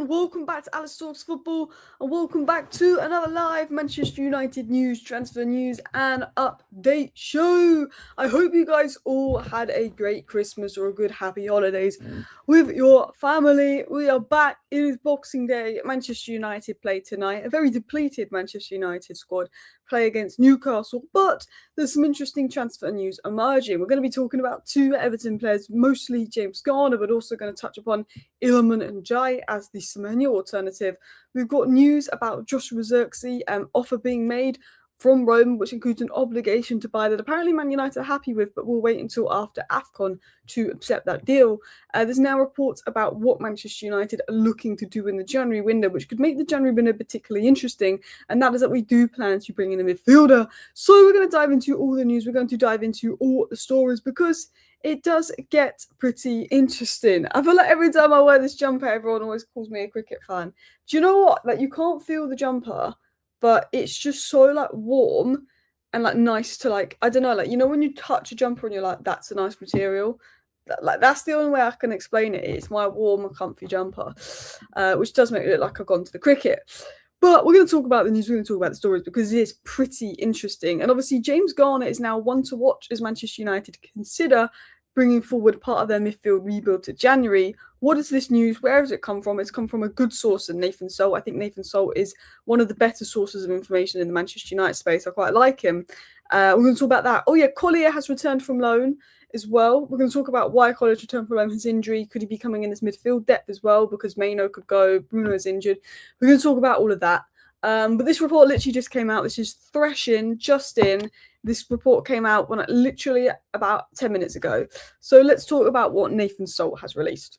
everyone, welcome back to Alice Talks Football and welcome back to another live Manchester United news, transfer news and update show. I hope you guys all had a great Christmas or a good happy holidays with your family. We are back. It is Boxing Day. Manchester United play tonight. A very depleted Manchester United squad play against Newcastle, but there's some interesting transfer news emerging. We're going to be talking about two Everton players, mostly James Garner, but also going to touch upon Iliman and Jai as the Semenyo alternative. We've got news about Joshua Zirkzee offer being made from Rome, which includes an obligation to buy that apparently Man United are happy with, but we'll wait until after AFCON to accept that deal. There's now reports about what Manchester United are looking to do in the January window, which could make the January window particularly interesting, and that is that we do plan to bring in a midfielder. So we're going to dive into all the news, we're going to dive into all the stories, because it does get pretty interesting. I feel like every time I wear this jumper, everyone always calls me a cricket fan. Do you know what? Like, you can't feel the jumper, but it's just so like warm and like nice to like, I don't know, like, you know when you touch a jumper and you're like, that's a nice material? Like, that's the only way I can explain it. It's my warm, comfy jumper, which does make it look like I've gone to the cricket. But we're going to talk about the news, we're going to talk about the stories, because it is pretty interesting. And obviously James Garner is now one to watch as Manchester United consider bringing forward part of their midfield rebuild to January. What is this news? Where has it come from? It's come from a good source in Nathan Salt. I think Nathan Salt is one of the better sources of information in the Manchester United space. I quite like him. We're going to talk about that. Oh yeah, Collier has returned from loan as well. We're going to talk about why Collier's returned from loan, his injury. Could he be coming in as midfield depth as well? Because Maino could go, Bruno is injured. We're going to talk about all of that. But this report literally just came out. This is threshing, just in. This report came out when literally about 10 minutes ago. So let's talk about what Nathan Salt has released.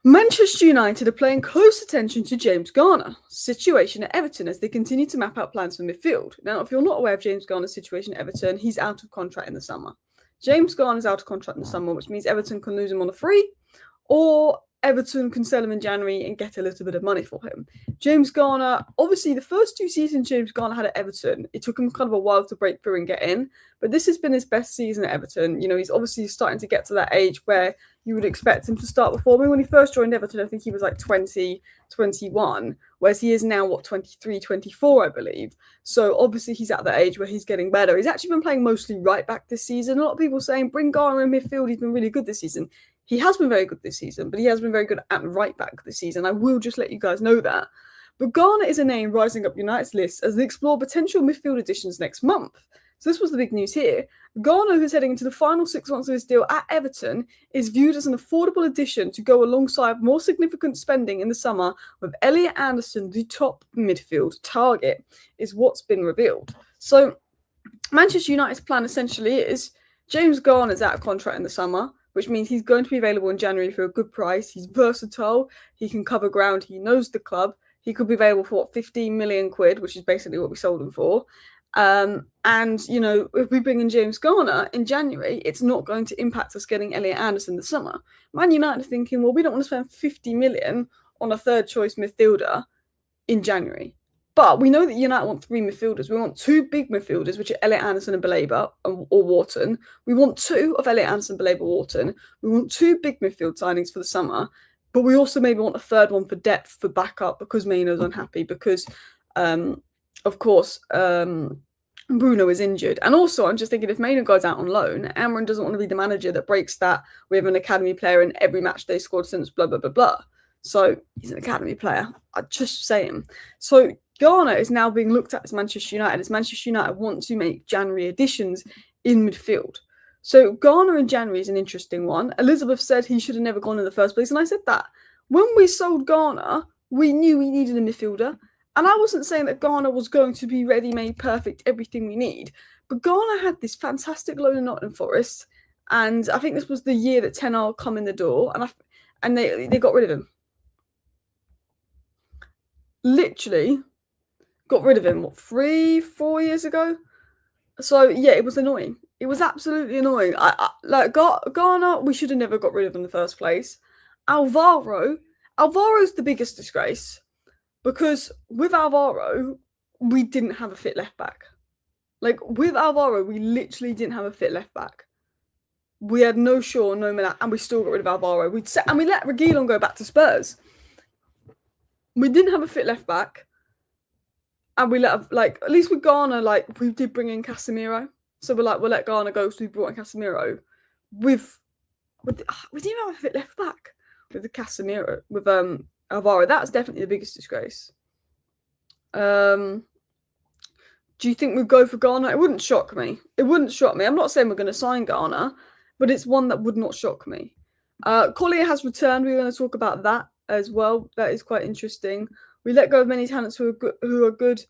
Manchester United are paying close attention to James Garner's situation at Everton as they continue to map out plans for midfield. Now, if you're not aware of James Garner's situation at Everton, he's out of contract in the summer. James Garner's out of contract in the summer, which means Everton can lose him on a free, or Everton can sell him in January and get a little bit of money for him. James Garner, obviously the first two seasons James Garner had at Everton, it took him kind of a while to break through and get in, but this has been his best season at Everton. You know, he's obviously starting to get to that age where you would expect him to start performing. When he first joined Everton, I think he was like 20, 21, whereas he is now, 23, 24, I believe. So obviously he's at that age where he's getting better. He's actually been playing mostly right back this season. A lot of people saying, bring Garner in midfield, he's been really good this season. He has been very good this season, but he has been very good at right back this season. I will just let you guys know that. But Garner is a name rising up United's list as they explore potential midfield additions next month. So this was the big news here. Garner, who's heading into the final 6 months of his deal at Everton, is viewed as an affordable addition to go alongside more significant spending in the summer, with Elliot Anderson, the top midfield target, is what's been revealed. So Manchester United's plan essentially is James Garner's out of contract in the summer, which means he's going to be available in January for a good price. He's versatile. He can cover ground. He knows the club. He could be available for, 15 million quid, which is basically what we sold him for. And, you know, if we bring in James Garner in January, it's not going to impact us getting Elliot Anderson this summer. Man United are thinking, well, we don't want to spend 50 million on a third choice midfielder in January. But we know that United want three midfielders. We want two big midfielders, which are Elliot Anderson and Baleba, or Wharton. We want two of Elliot Anderson, Baleba, Wharton. We want two big midfield signings for the summer. But we also maybe want a third one for depth, for backup, because Maino's unhappy, because, of course, Bruno is injured. And also, I'm just thinking, if Maino goes out on loan, Amron doesn't want to be the manager that breaks that with an academy player in every match they scored since blah, blah, blah, blah. So he's an academy player. I'm just saying. So Garner is now being looked at as Manchester United want to make January additions in midfield. So Garner in January is an interesting one. Elizabeth said he should have never gone in the first place, and I said that. When we sold Garner, we knew we needed a midfielder, and I wasn't saying that Garner was going to be ready-made, perfect, everything we need, but Garner had this fantastic loan in Nottingham Forest, and I think this was the year that Ten Hag come in the door, and they got rid of him. Literally got rid of him, 3-4 years ago? So, yeah, it was annoying. It was absolutely annoying. Garner, we should have never got rid of him in the first place. Alvaro's the biggest disgrace, because with Alvaro, we didn't have a fit left back. Like, with Alvaro, we literally didn't have a fit left back. we had no Shaw, no Milan, and we still got rid of Alvaro. We let Reguilon go back to Spurs. We didn't have a fit left back, and we let at least with Garner, we did bring in Casemiro. So we'll let Garner go. So we brought in Casemiro. We didn't have a fit left back with the Casemiro with Alvaro. That's definitely the biggest disgrace. Do you think we'd go for Garner? It wouldn't shock me. I'm not saying we're going to sign Garner, but it's one that would not shock me. Collier has returned. We're going to talk about that as well. That is quite interesting. We let go of many talents who are good.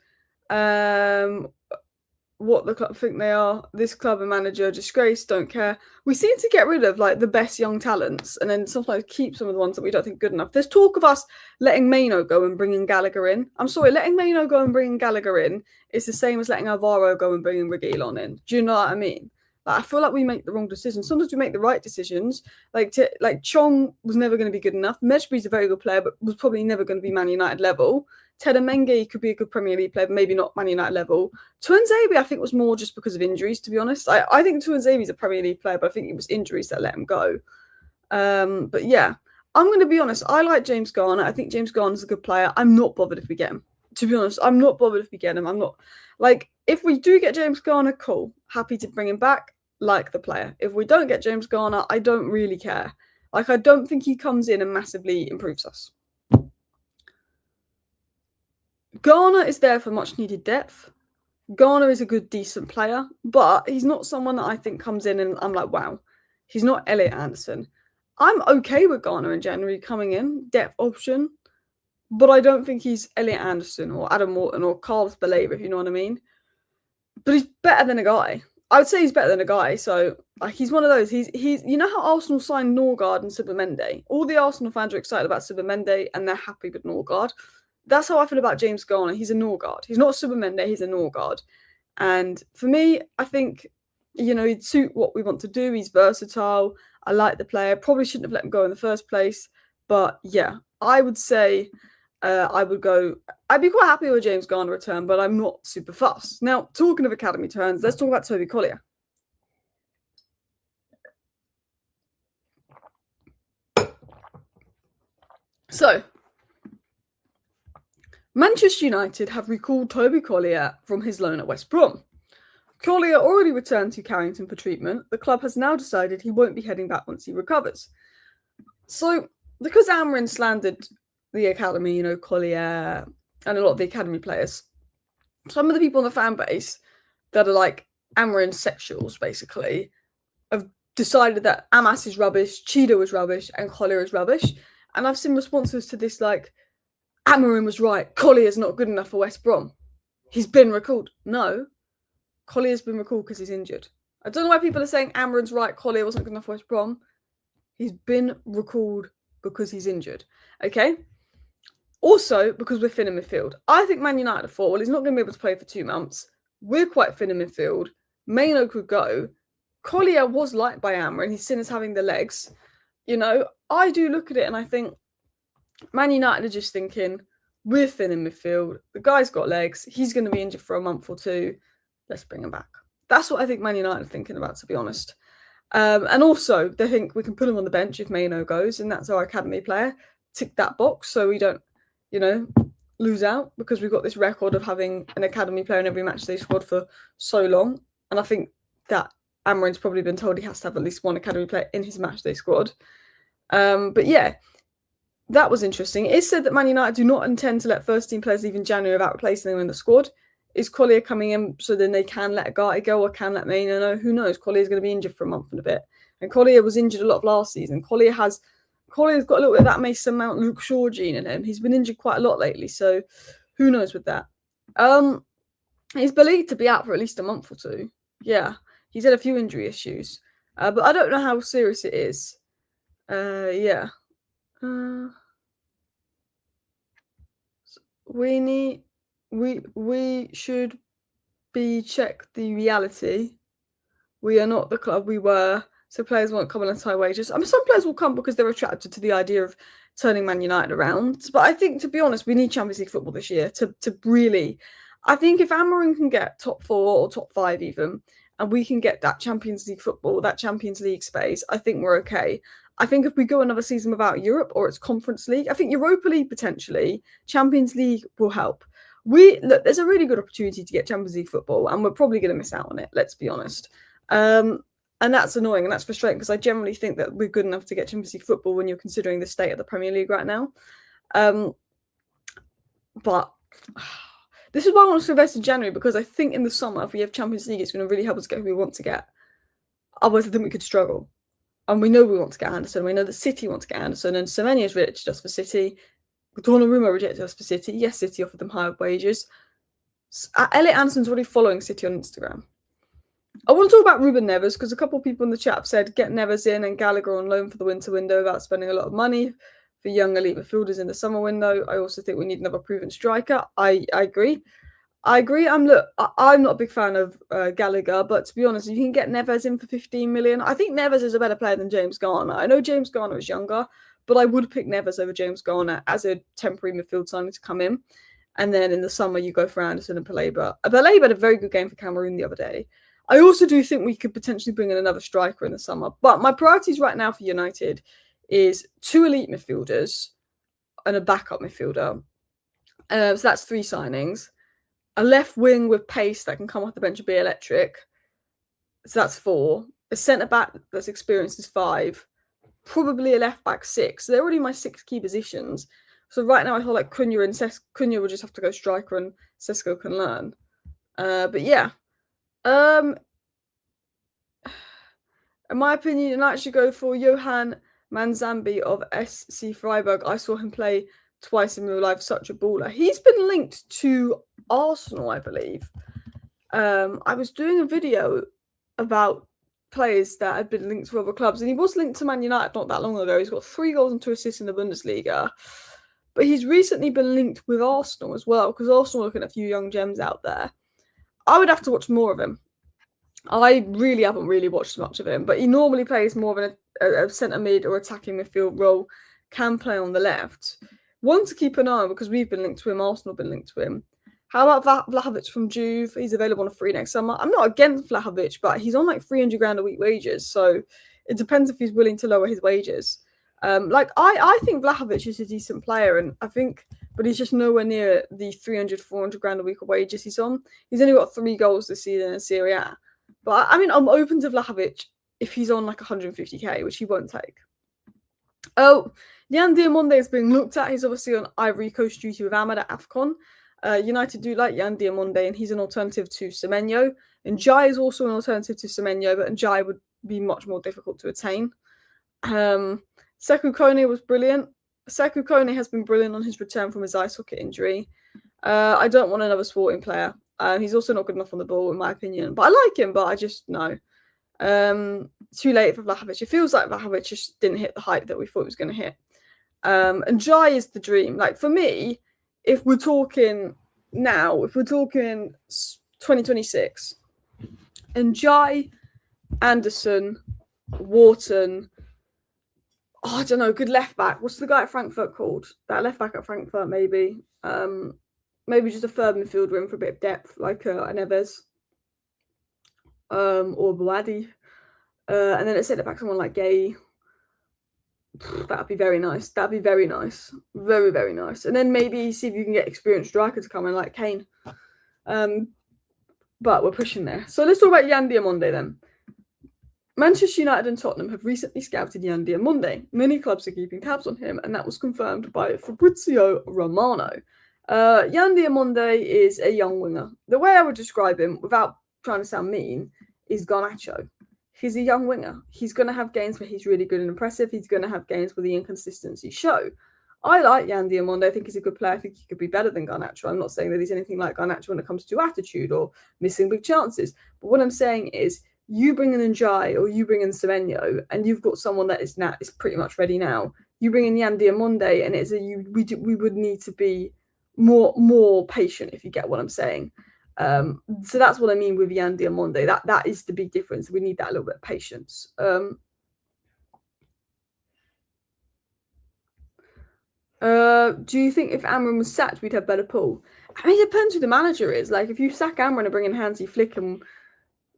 What the club think they are. This club and manager disgrace, don't care. We seem to get rid of the best young talents and then sometimes keep some of the ones that we don't think good enough. There's talk of us letting Maino go and bringing Gallagher in. I'm sorry, letting Maino go and bringing Gallagher in is the same as letting Alvaro go and bringing Reguilon in. Do you know what I mean? I feel like we make the wrong decisions. Sometimes we make the right decisions. Chong was never going to be good enough. Mejbri's a very good player, but was probably never going to be Man United level. Tedemenge could be a good Premier League player, but maybe not Man United level. Tuanzebe, I think, was more just because of injuries, to be honest. I think Tuanzebe is a Premier League player, but I think it was injuries that let him go. But yeah, I'm going to be honest. I like James Garner. I think James Garner's a good player. I'm not bothered if we get him. To be honest, I'm not bothered if we get him. I'm not if we do get James Garner, cool. Happy to bring him back. Like the player. If we don't get James Garner, I don't really care. I don't think he comes in and massively improves us. Garner is there for much needed depth. Garner is a good, decent player, but he's not someone that I think comes in and I'm like, wow. He's not Elliot Anderson. I'm okay with Garner in January coming in, depth option, but I don't think he's Elliot Anderson or Adam Morton or Carlos Baleba, if you know what I mean. But he's better than a guy. I would say he's better than a guy. So he's one of those. He's you know how Arsenal signed Norgard and Subamende? All the Arsenal fans are excited about Subamende and they're happy with Norgard. That's how I feel about James Garner. He's a Norgard. He's not a Subamende, he's a Norgard. And for me, I think, he'd suit what we want to do. He's versatile. I like the player. Probably shouldn't have let him go in the first place. But yeah, I would say I'd be quite happy with James Garner return, but I'm not super fussed. Now, talking of academy turns, let's talk about Toby Collier. So, Manchester United have recalled Toby Collier from his loan at West Brom. Collier already returned to Carrington for treatment. The club has now decided he won't be heading back once he recovers. So, because Amarin slandered the academy, Collier and a lot of the academy players, some of the people in the fan base that are Amarin sexuals, basically, have decided that Amas is rubbish, Cheeto is rubbish, and Collier is rubbish. And I've seen responses to this Amarin was right, Collier's not good enough for West Brom. He's been recalled. No, Collier's been recalled because he's injured. I don't know why people are saying Amarin's right, Collier wasn't good enough for West Brom. He's been recalled because he's injured. Okay? Also, because we're thin in midfield. I think Man United have thought, well, he's not going to be able to play for 2 months. We're quite thin in midfield. Maino could go. Collier was liked by Amarin. He's seen as having the legs. I do look at it and I think Man United are just thinking, we're thin in midfield. The guy's got legs. He's going to be injured for a month or 2. Let's bring him back. That's what I think Man United are thinking about, to be honest. And also, they think we can put him on the bench if Maino goes, and that's our academy player. Tick that box so we don't, lose out, because we've got this record of having an academy player in every matchday squad for so long. And I think that Amarin's probably been told he has to have at least one academy player in his matchday squad. But yeah, that was interesting. It is said that Man United do not intend to let first team players leave in January without replacing them in the squad. Is Collier coming in so then they can let a guy go or can let Maino know? Who knows? Collier's going to be injured for a month and a bit. And Collier was injured a lot of last season. Collier's got a little bit of that Mason Mount, Luke Shaw gene in him. He's been injured quite a lot lately, so who knows with that. He's believed to be out for at least a month or 2. Yeah, he's had a few injury issues. But I don't know how serious it is. Yeah. We should be check the reality. We are not the club we were, so players won't come on and high wages. I mean, some players will come because they're attracted to the idea of turning Man United around. But I think, to be honest, we need Champions League football this year to really. I think if Amarin can get top 4 or top 5 even, and we can get that Champions League football, that Champions League space, I think we're okay. I think if we go another season without Europe or it's Conference League, I think Europa League potentially, Champions League will help. Look, there's a really good opportunity to get Champions League football, and we're probably going to miss out on it. Let's be honest. And that's annoying and that's frustrating because I generally think that we're good enough to get Champions League football when you're considering the state of the Premier League right now. But this is why I want to invest in January, because I think in the summer, if we have Champions League, it's going to really help us get who we want to get. Otherwise, I think we could struggle. And we know we want to get Anderson. We know that City want to get Anderson, and Semenya's rejected us for City. Donnarumma rejected us for City. Yes, City offered them higher wages. Elliot Anderson's already following City on Instagram. I want to talk about Ruben Neves because a couple of people in the chat have said get Neves in and Gallagher on loan for the winter window without spending a lot of money for young elite midfielders in the summer window. I also think we need another proven striker. I agree. I'm not a big fan of Gallagher, but to be honest, you can get Neves in for 15 million. I think Neves is a better player than James Garner. I know James Garner is younger, but I would pick Neves over James Garner as a temporary midfield signing to come in. And then in the summer, you go for Anderson and Paleba. Paleba had a very good game for Cameroon the other day. I also do think we could potentially bring in another striker in the summer. But my priorities right now for United is 2 elite midfielders and a backup midfielder. So that's 3 signings. A left wing with pace that can come off the bench and be electric. So that's 4. A centre-back that's experienced is 5. Probably a left-back 6. So they're already my 6 key positions. So right now I feel like Cunha will just have to go striker and Sesko can learn. But yeah. In my opinion, I should go for Johan Manzambi of SC Freiburg. I saw him play twice in real life, such a baller. He's been linked to Arsenal, I believe. I was doing a video about players that had been linked to other clubs, and he was linked to Man United not that long ago. He's got 3 goals and 2 assists in the Bundesliga. But he's recently been linked with Arsenal as well, because Arsenal are looking at a few young gems out there. I would have to watch more of him. I really haven't watched much of him, but he normally plays more of a centre mid or attacking midfield role, can play on the left. One to keep an eye on, because we've been linked to him, Arsenal have been linked to him. How about Vlahovic from Juve? He's available on a free next summer. I'm not against Vlahovic, but he's on like 300 grand a week wages, so it depends if he's willing to lower his wages. I think Vlahovic is a decent player, and but he's just nowhere near the 300, 400 grand a week of wages he's on. He's only got 3 goals this season in Serie A. But I mean, I'm open to Vlahovic if he's on like 150k, which he won't take. Oh, Yan Diamonde is being looked at. He's obviously on Ivory Coast duty with Ahmed at AFCON. United do like Yan Diamonde, and he's an alternative to Semenyo. And Jai is also an alternative to Semenyo, but Jai would be much more difficult to attain. Sekou Kone was brilliant. Sekou Kone has been brilliant on his return from his eye socket injury. I don't want another sporting player. He's also not good enough on the ball, in my opinion. But I like him, but I just, no. Too late for Vlahovic. It feels like Vlahovic just didn't hit the height that we thought he was going to hit. And Jai is the dream. Like, for me, if we're talking 2026, and Jai, Anderson, Wharton, I don't know, good left back. What's the guy at Frankfurt called? That left back at Frankfurt, maybe. Maybe just a third midfielder in for a bit of depth, like a Neves or Bouadi. And then at centre back, someone like Gay. That'd be very nice. That'd be very nice. Very, very nice. And then maybe see if you can get experienced striker to come in like Kane. But we're pushing there. So let's talk about Yan Diamonde then. Manchester United and Tottenham have recently scouted Yan Diamonde. Many clubs are keeping tabs on him, and that was confirmed by Fabrizio Romano. Yan Diamonde is a young winger. The way I would describe him, without trying to sound mean, is Garnacho. He's a young winger. He's going to have games where he's really good and impressive. He's going to have games where the inconsistencies show. I like Yan Diamonde. I think he's a good player. I think he could be better than Garnacho. I'm not saying that he's anything like Garnacho when it comes to attitude or missing big chances. But what I'm saying is, you bring in Njai or you bring in Semenyo, and you've got someone that is pretty much ready now. You bring in Yan Diamonde, and we would need to be more patient, if you get what I'm saying. So that's what I mean with Yan Diamonde. That is the big difference. We need that little bit of patience. Do you think if Amram was sacked, we'd have better pull? I mean, it depends who the manager is. Like, if you sack Amram and bring in Hansi Flick, and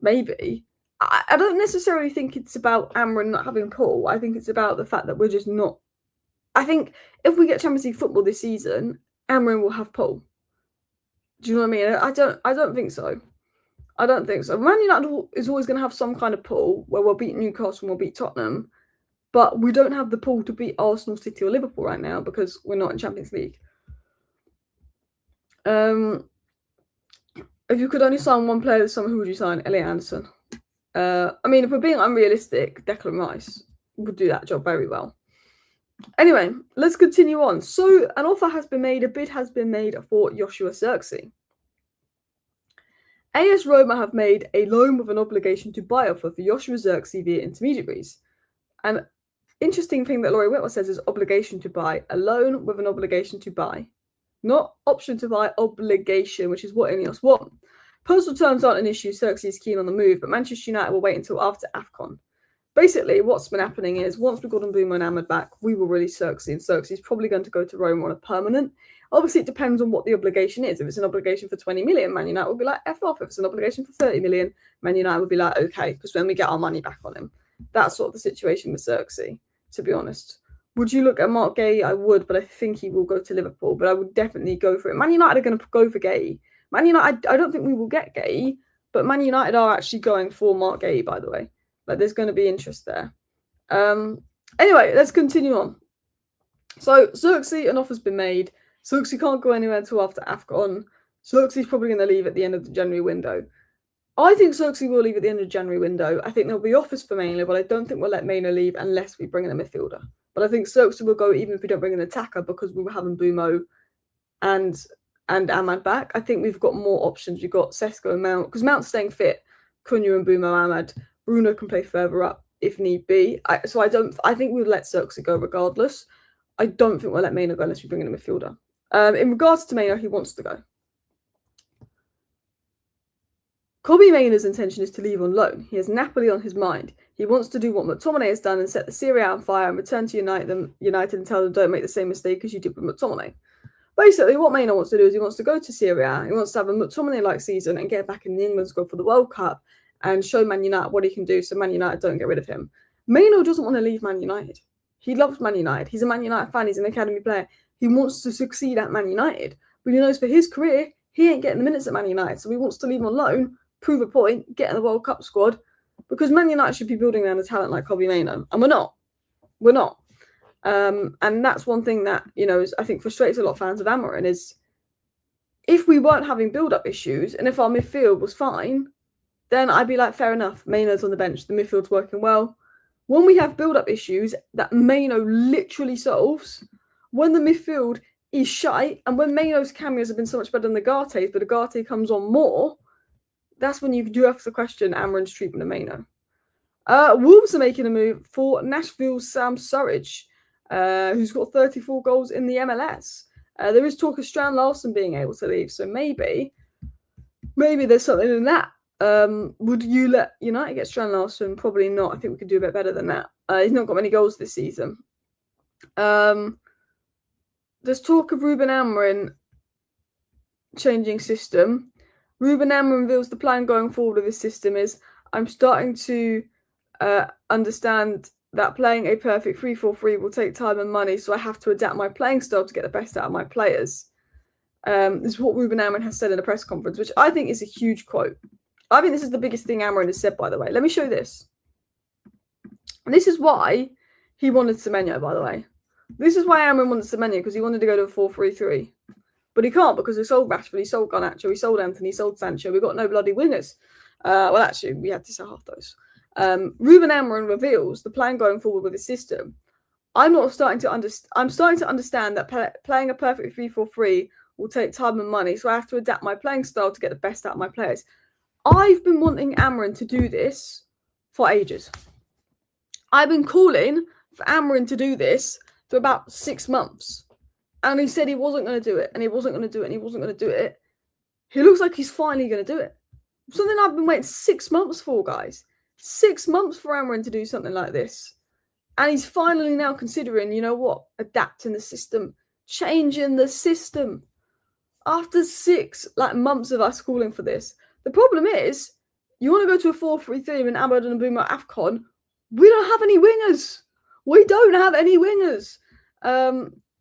maybe. I don't necessarily think it's about Amron not having pull. I think it's about the fact that we're just not. I think if we get Champions League football this season, Amron will have pull. Do you know what I mean? I don't think so. I don't think so. Man United is always going to have some kind of pull where we'll beat Newcastle and we'll beat Tottenham, but we don't have the pull to beat Arsenal, City, or Liverpool right now because we're not in Champions League. If you could only sign one player this summer, who would you sign? Elliot Anderson. I mean, if we're being unrealistic, Declan Rice would do that job very well. Anyway, let's continue on. So, an offer has been made, a bid has been made for Joshua Zirkzee. AS Roma have made a loan with an obligation to buy offer for Joshua Zirkzee via intermediaries. An interesting thing that Laurie Whitwell says is obligation to buy, a loan with an obligation to buy. Not option to buy, obligation, which is what Ineos want. Personal terms aren't an issue. Zirkzee is keen on the move, but Manchester United will wait until after AFCON. Basically, what's been happening is once we've got Mbeumo and Ahmed back, we will release Zirkzee, and Zirkzee's probably going to go to Roma on a permanent. Obviously, it depends on what the obligation is. If it's an obligation for 20 million, Man United will be like, F off. If it's an obligation for 30 million, Man United will be like, okay, because then we get our money back on him. That's sort of the situation with Zirkzee, to be honest. Would you look at Mark Gay? I would, but I think he will go to Liverpool. But I would definitely go for it. Man United are going to go for Gay. Man United, I don't think we will get Gay, but Man United are actually going for Mark Gay, by the way. Like, there's going to be interest there. Anyway, let's continue on. So, Zirkzee, an offer's been made. Zirkzee can't go anywhere until after AFCON. Zirkzee's probably going to leave at the end of the January window. I think Zirkzee will leave at the end of the January window. I think there'll be offers for Maino, but I don't think we'll let Maino leave unless we bring in a midfielder. But I think Zirkzee will go even if we don't bring an attacker because we will have Mbeumo and Ahmad back. I think we've got more options. We've got Sesko and Mount, because Mount's staying fit. Cunha, Mbeumo, Ahmad. Bruno can play further up if need be. I think we'll let Zirkzee go regardless. I don't think we'll let Maino go unless we bring in a midfielder. In regards to Maino, he wants to go. Kobbie Maino's intention is to leave on loan. He has Napoli on his mind. He wants to do what McTominay has done and set the Serie A on fire and return to United and tell them don't make the same mistake as you did with McTominay. Basically, what Maino wants to do is he wants to go to Serie A. He wants to have a McTominay-like season and get back in the England squad for the World Cup and show Man United what he can do so Man United don't get rid of him. Maino doesn't want to leave Man United. He loves Man United. He's a Man United fan. He's an academy player. He wants to succeed at Man United. But he knows for his career, he ain't getting the minutes at Man United. So he wants to leave on loan, prove a point, get in the World Cup squad, because Man United should be building around a talent like Kobbie Mainoo. And we're not. We're not. And that's one thing that, I think frustrates a lot of fans of Amorim is if we weren't having build-up issues and if our midfield was fine, then I'd be like, fair enough, Mainoo's on the bench, the midfield's working well. When we have build-up issues that Mainoo literally solves, when the midfield is shite, and when Mainoo's cameos have been so much better than Agate's, but Agate comes on more, that's when you do have to question Amorim's treatment of Mainoo. Wolves are making a move for Nashville's Sam Surridge, who's got 34 goals in the MLS. There is talk of Strand Larson being able to leave, so maybe there's something in that. Would you let United get Strand Larson? Probably not. I think we could do a bit better than that. He's not got many goals this season. There's talk of Ruben Amorim changing system. Ruben Amorim reveals the plan going forward with his system is, I'm starting to understand that playing a perfect 3-4-3 will take time and money, so I have to adapt my playing style to get the best out of my players. This is what Ruben Amorim has said in a press conference, which I think is a huge quote. I think this is the biggest thing Amorim has said, by the way. Let me show you this. And this is why he wanted Semenyo, by the way. This is why Amorim wanted Semenyo, because he wanted to go to a 4-3-3. But he can't because he sold Rashford, he sold Garnacho, he sold Anthony, he sold Sancho. We've got no bloody wingers. Well, actually, we had to sell half those. Ruben Amorim reveals the plan going forward with his system. I'm starting to understand that playing a perfect 3-4-3 will take time and money, so I have to adapt my playing style to get the best out of my players. I've been wanting Amorim to do this for ages. I've been calling for Amorim to do this for about 6 months. And he said he wasn't going to do it, and he wasn't going to do it, and he wasn't going to do it. He looks like he's finally going to do it. Something I've been waiting 6 months for, guys. 6 months for Amorim to do something like this. And he's finally now considering, adapting the system, changing the system. After 6 months of us calling for this. The problem is, You want to go to a 4-3-3 and Ahmed and Boomer AFCON? We don't have any wingers. We don't have any wingers.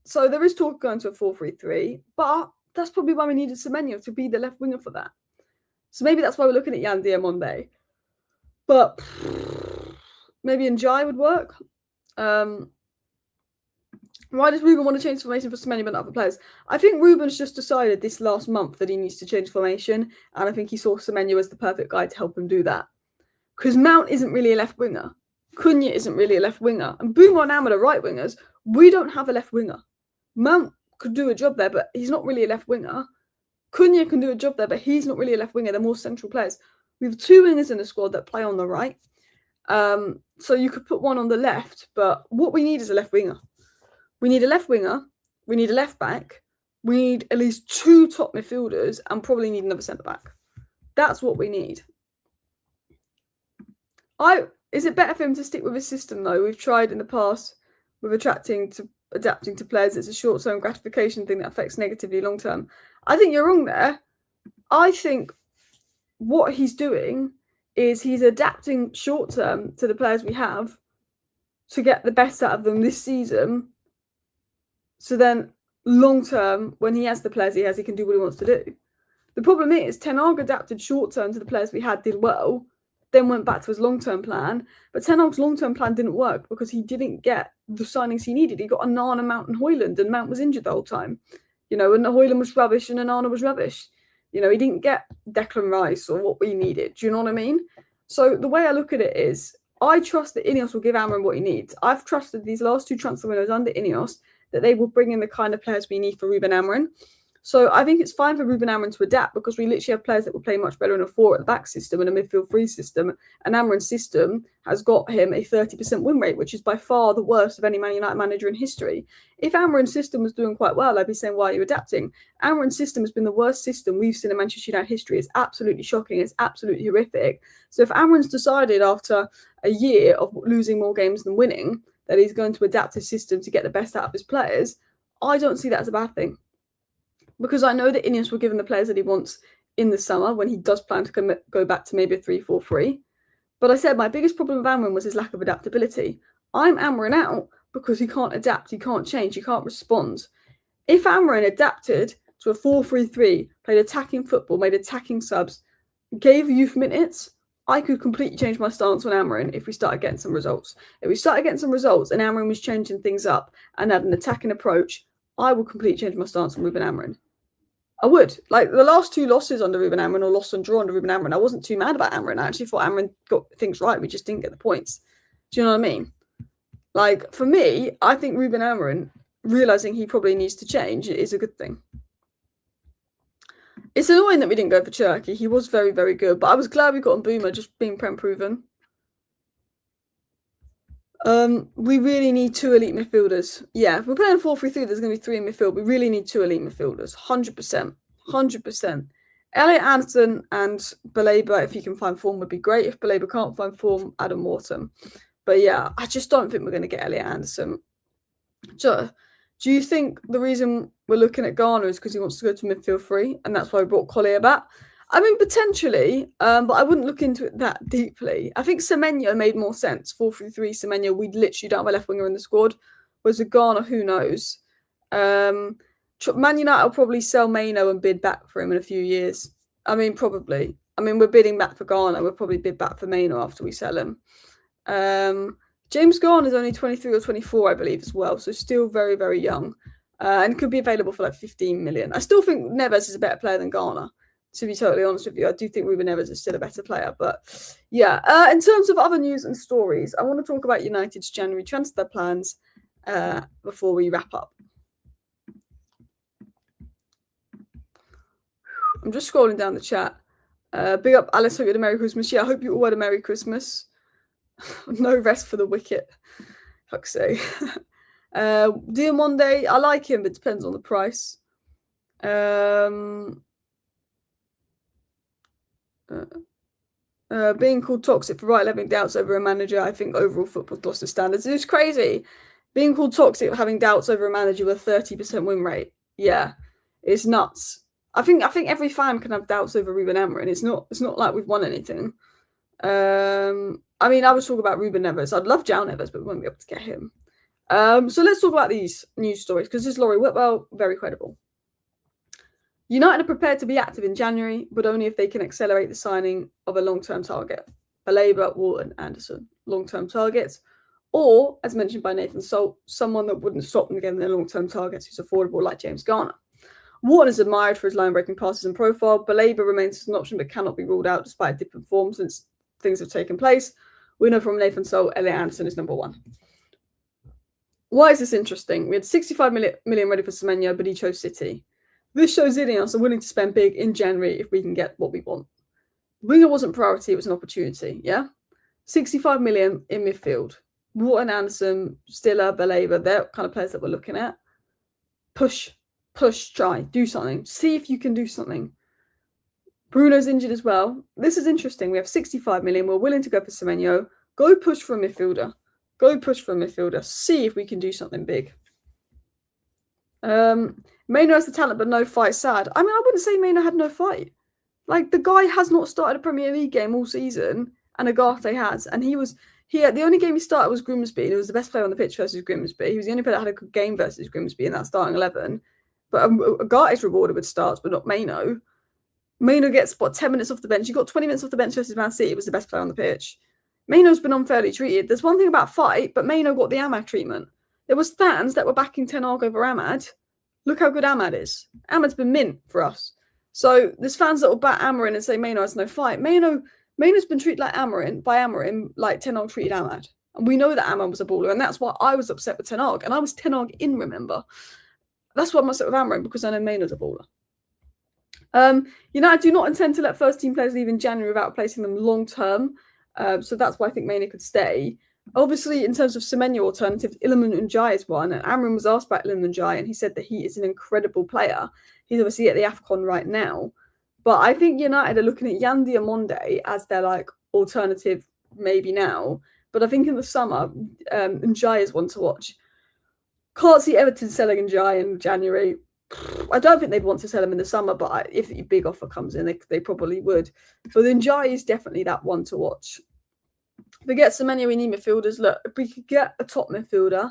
So there is talk of going to a 4-3-3, but that's probably why we needed Semenyo to be the left winger for that. So maybe that's why we're looking at Yan Diamonde. But maybe Njai would work. Why does Ruben want to change formation for Semenyo but not other players? I think Ruben's just decided this last month that he needs to change formation, and I think he saw Semenyo as the perfect guy to help him do that. Because Mount isn't really a left winger. Cunha isn't really a left winger. And Boomer and Ahmed are right wingers. We don't have a left winger. Mount could do a job there, but he's not really a left winger. Cunha can do a job there, but he's not really a left winger. They're more central players. We have two wingers in the squad that play on the right. So you could put one on the left, but what we need is a left winger. We need a left winger. We need a left back. We need at least two top midfielders and probably need another centre back. That's what we need. Is it better for him to stick with his system though? We've tried in the past with adapting to players. It's a short-term gratification thing that affects negatively long-term. I think you're wrong there. I think what he's doing is he's adapting short-term to the players we have to get the best out of them this season. So then long-term, when he has the players he has, he can do what he wants to do. The problem is Ten Hag adapted short-term to the players we had, did well, then went back to his long-term plan. But Ten Hag's long-term plan didn't work because he didn't get the signings he needed. He got Onana, Mount and Højlund, and Mount was injured the whole time. And Højlund was rubbish and Onana was rubbish. He didn't get Declan Rice or what we needed. Do you know what I mean? So the way I look at it is, I trust that Ineos will give Amrin what he needs. I've trusted these last two transfer windows under Ineos that they will bring in the kind of players we need for Ruben Amorim. So I think it's fine for Ruben Amorim to adapt because we literally have players that will play much better in a 4 at the back system and a midfield 3 system. And Amorim's system has got him a 30% win rate, which is by far the worst of any Man United manager in history. If Amorim's system was doing quite well, I'd be saying, why are you adapting? Amorim's system has been the worst system we've seen in Manchester United history. It's absolutely shocking. It's absolutely horrific. So if Amorim's decided after a year of losing more games than winning that he's going to adapt his system to get the best out of his players, I don't see that as a bad thing. Because I know that Ineos will give him the players that he wants in the summer when he does plan to go back to maybe a 3-4-3. But I said my biggest problem with Amorim was his lack of adaptability. I'm Amorim out because he can't adapt, he can't change, he can't respond. If Amorim adapted to a 4-3-3, played attacking football, made attacking subs, gave youth minutes, I could completely change my stance on Amorim if we started getting some results. If we started getting some results and Amorim was changing things up and had an attacking approach, I would completely change my stance on Ruben Amorim. I would. Like the last two losses under Ruben Amorim or loss and draw under Ruben Amorim, I wasn't too mad about Amorim. I actually thought Amorim got things right. We just didn't get the points. Do you know what I mean? Like for me, I think Ruben Amorim realising he probably needs to change is a good thing. It's annoying that we didn't go for Cherky. He was very, very good. But I was glad we got on Boomer, just being Prem proven. We really need 2 elite midfielders. Yeah, if we're playing 4-3-3, there's going to be 3 in midfield. We really need 2 elite midfielders. 100%. 100%. Elliot Anderson and Baleba, if he can find form, would be great. If Baleba can't find form, Adam Wharton. But yeah, I just don't think we're going to get Elliot Anderson. Do you think the reason we're looking at Ghana is because he wants to go to midfield 3 and that's why we brought Collier back? I mean, potentially, but I wouldn't look into it that deeply. I think Semenyo made more sense. 4-3-3 Semenyo, we literally don't have a left winger in the squad. Whereas with Ghana, who knows? Man United will probably sell Maino and bid back for him in a few years. I mean, probably. I mean, we're bidding back for Ghana. We'll probably bid back for Maino after we sell him. James Garner is only 23 or 24, I believe, as well. So still very, very young. And could be available for like 15 million. I still think Neves is a better player than Garner. To be totally honest with you, I do think Ruben Neves is still a better player. But yeah, in terms of other news and stories, I want to talk about United's January transfer plans before we wrap up. I'm just scrolling down the chat. Big up Alice, hope you had a Merry Christmas. Yeah, I hope you all had a Merry Christmas. No rest for the wicket. Fuck's sake. Diamonde, I like him, but it depends on the price. Being called toxic for having doubts over a manager, I think overall football's lost its standards. It's crazy. Being called toxic for having doubts over a manager with a 30% win rate. Yeah, it's nuts. I think every fan can have doubts over Ruben Amorim. It's not like we've won anything. I mean, I was talking about Ruben Neves. I'd love Jao Neves, but we won't be able to get him. So let's talk about these news stories, because this is Laurie Whitwell, very credible. United are prepared to be active in January, but only if they can accelerate the signing of a long-term target. Baleba, Walton, Anderson, long-term targets. Or, as mentioned by Nathan Salt, someone that wouldn't stop them getting their long-term targets who's affordable, like James Garner. Walton is admired for his line-breaking passes and profile. Baleba remains as an option, but cannot be ruled out despite a dip in form since things have taken place. We know from Nathan Salt, Elliot Anderson is number one. Why is this interesting? We had 65 million ready for Semenyo, but he chose City. This shows Ineos are willing to spend big in January if we can get what we want. Winger wasn't priority, it was an opportunity, yeah? 65 million in midfield. Walton, Anderson, Stiller, Baleba, they're kind of players that we're looking at. Push, try, do something. See if you can do something. Bruno's injured as well. This is interesting. We have 65 million. We're willing to go for Semenyo. Go push for a midfielder. See if we can do something big. Maino has the talent, but no fight. Sad. I mean, I wouldn't say Maino had no fight. Like, the guy has not started a Premier League game all season, and Agate has. And the only game he started was Grimsby, and he was the best player on the pitch versus Grimsby. He was the only player that had a good game versus Grimsby in that starting 11. But Agate's rewarded with starts, but not Maino. Maino gets, 10 minutes off the bench. He got 20 minutes off the bench versus Man City. He was the best player on the pitch. Maino's been unfairly treated. There's one thing about fight, but Maino got the Ahmad treatment. There was fans that were backing Ten Hag over Ahmad. Look how good Ahmad is. Ahmad's been mint for us. So there's fans that will bat Amorim and say Maino has no fight. Maino's been treated like Amorim, like Ten Hag treated Ahmad. And we know that Ahmad was a baller, and that's why I was upset with Ten Hag. And I was Ten Hag in, remember. That's why I'm upset with Amorim, because I know Maino's a baller. I do not intend to let first team players leave in January without replacing them long term. So that's why I think Maino could stay. Obviously, in terms of Semenyo alternatives, Iliman Ndiaye is one. And Amorim was asked about Iliman Ndiaye, and he said that he is an incredible player. He's obviously at the AFCON right now. But I think United are looking at Yan Diamonde as their alternative maybe now. But I think in the summer, Ndiaye is one to watch. Can't see Everton selling Ndiaye in January. I don't think they'd want to sell him in the summer, but if a big offer comes in, they probably would. But Ndiaye is definitely that one to watch. If we get Semenyo, we need midfielders. Look, if we could get a top midfielder,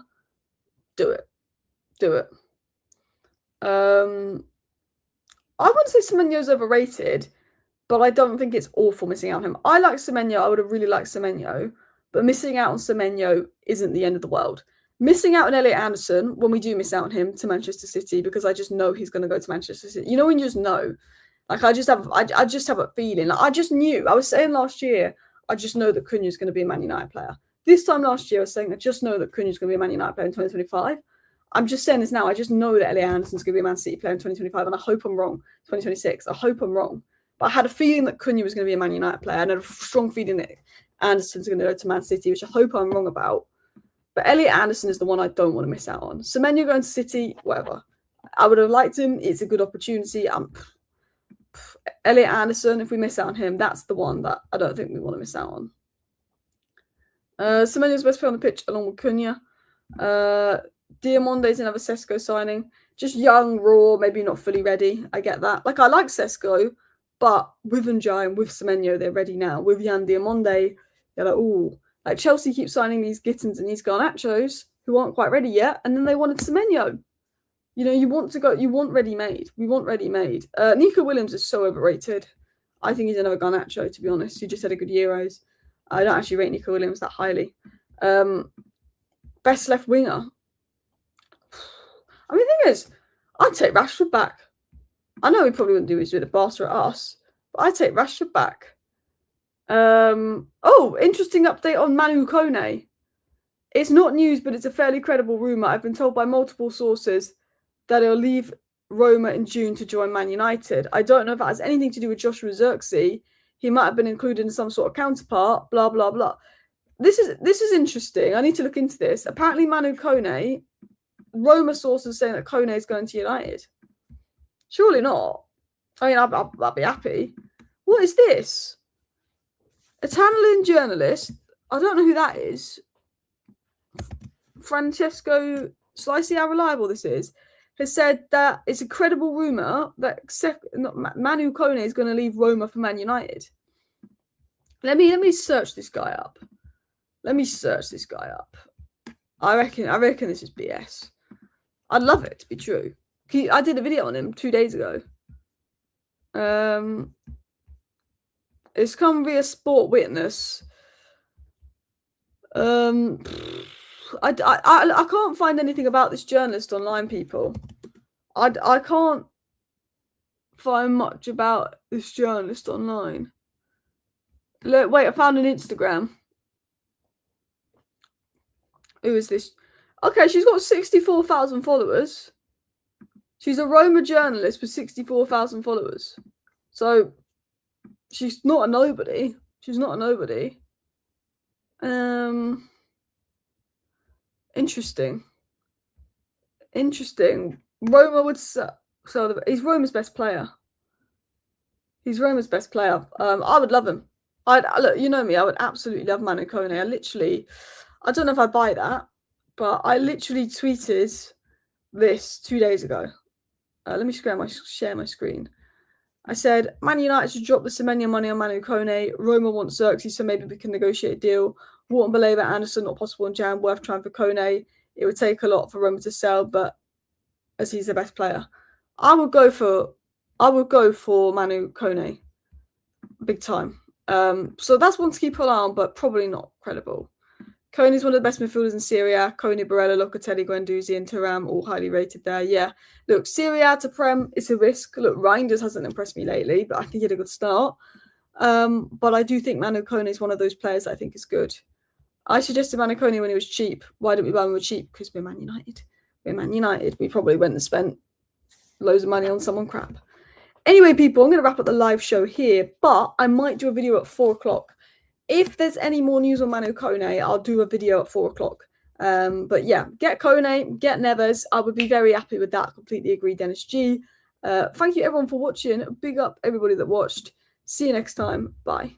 do it. I wouldn't say Semenyo's overrated, but I don't think it's awful missing out on him. I like Semenyo. I would have really liked Semenyo, but missing out on Semenyo isn't the end of the world. Missing out on Elliot Anderson, when we do miss out on him, to Manchester City, because I just know he's going to go to Manchester City. You know when you just know? I just have a feeling. I just knew. I was saying last year, I just know that Cunha's going to be a Man United player. This time last year, I was saying, I just know that Cunha's going to be a Man United player in 2025. I'm just saying this now. I just know that Elliot Anderson's going to be a Man City player in 2025, and I hope I'm wrong. 2026. I hope I'm wrong. But I had a feeling that Cunha was going to be a Man United player, and I had a strong feeling that Anderson's going to go to Man City, which I hope I'm wrong about. But Elliot Anderson is the one I don't want to miss out on. Semenyo going to City, whatever. I would have liked him. It's a good opportunity. Elliot Anderson, if we miss out on him, that's the one that I don't think we want to miss out on. Semenyo's best player on the pitch along with Cunha. Diamonde's another Sesko signing. Just young, raw, maybe not fully ready. I get that. I like Sesko, but with Ndiaye and with Semenyo, they're ready now. With Yan Diamonde, they're like, ooh. Chelsea keep signing these Gittins and these Garnachos who aren't quite ready yet, and then they wanted Semenyo. You want ready-made. We want ready-made. Nico Williams is so overrated. I think he's another Garnacho, to be honest. He just had a good Euros. I don't actually rate Nico Williams that highly. Best left winger. I mean, the thing is, I'd take Rashford back. I know he probably wouldn't do his with a Barca at us, but I'd take Rashford back. Interesting update on Manu Kone. It's not news, but it's a fairly credible rumour. I've been told by multiple sources that he'll leave Roma in June to join Man United. I don't know if that has anything to do with Joshua Zirkzee. He might have been included in some sort of counterpart, blah, blah, blah. This is interesting. I need to look into this. Apparently Manu Kone, Roma sources saying that Kone is going to United. Surely not. I mean, I'll be happy. What is this? Italian journalist, I don't know who that is, Francesco Slicey, how reliable this is, has said that it's a credible rumour that Manu Kone is going to leave Roma for Man United. Let me search this guy up. I reckon this is BS. I'd love it to be true. I did a video on him 2 days ago. It's come via Sport Witness. I can't find anything about this journalist online, people. I can't find much about this journalist online. Look, wait, I found an Instagram. Who is this? Okay, she's got 64,000 followers. She's a Roma journalist with 64,000 followers. So she's not a nobody. Interesting. Roma would sell. He's Roma's best player. I would love him. Look, you know me. I would absolutely love Manu Kone. I don't know if I'd buy that, but I literally tweeted this 2 days ago. Let me share my screen. I said, Man United should drop the Semenya money on Manu Kone. Roma wants Zirkzee, so maybe we can negotiate a deal. Wharton, Baleba, Anderson, not possible in Jan. Worth trying for Kone. It would take a lot for Roma to sell, but as he's the best player, I would go for Manu Kone, big time. So that's one to keep an eye on, but probably not credible. Kone is one of the best midfielders in Serie A. Kone, Barella, Locatelli, Guendouzi, and Thuram, all highly rated there. Yeah, look, Serie A to Prem, it's a risk. Look, Reinders hasn't impressed me lately, but I think he had a good start. But I do think Manu Kone is one of those players that I think is good. I suggested Manu Kone when he was cheap. Why didn't we buy him when we were cheap? Because we're Man United. We probably went and spent loads of money on someone crap. Anyway, people, I'm going to wrap up the live show here, but I might do a video at 4 o'clock. If there's any more news on Manu Kone, I'll do a video at 4 o'clock. But yeah, get Kone, get Neves. I would be very happy with that. Completely agree, Dennis G. Thank you, everyone, for watching. Big up everybody that watched. See you next time. Bye.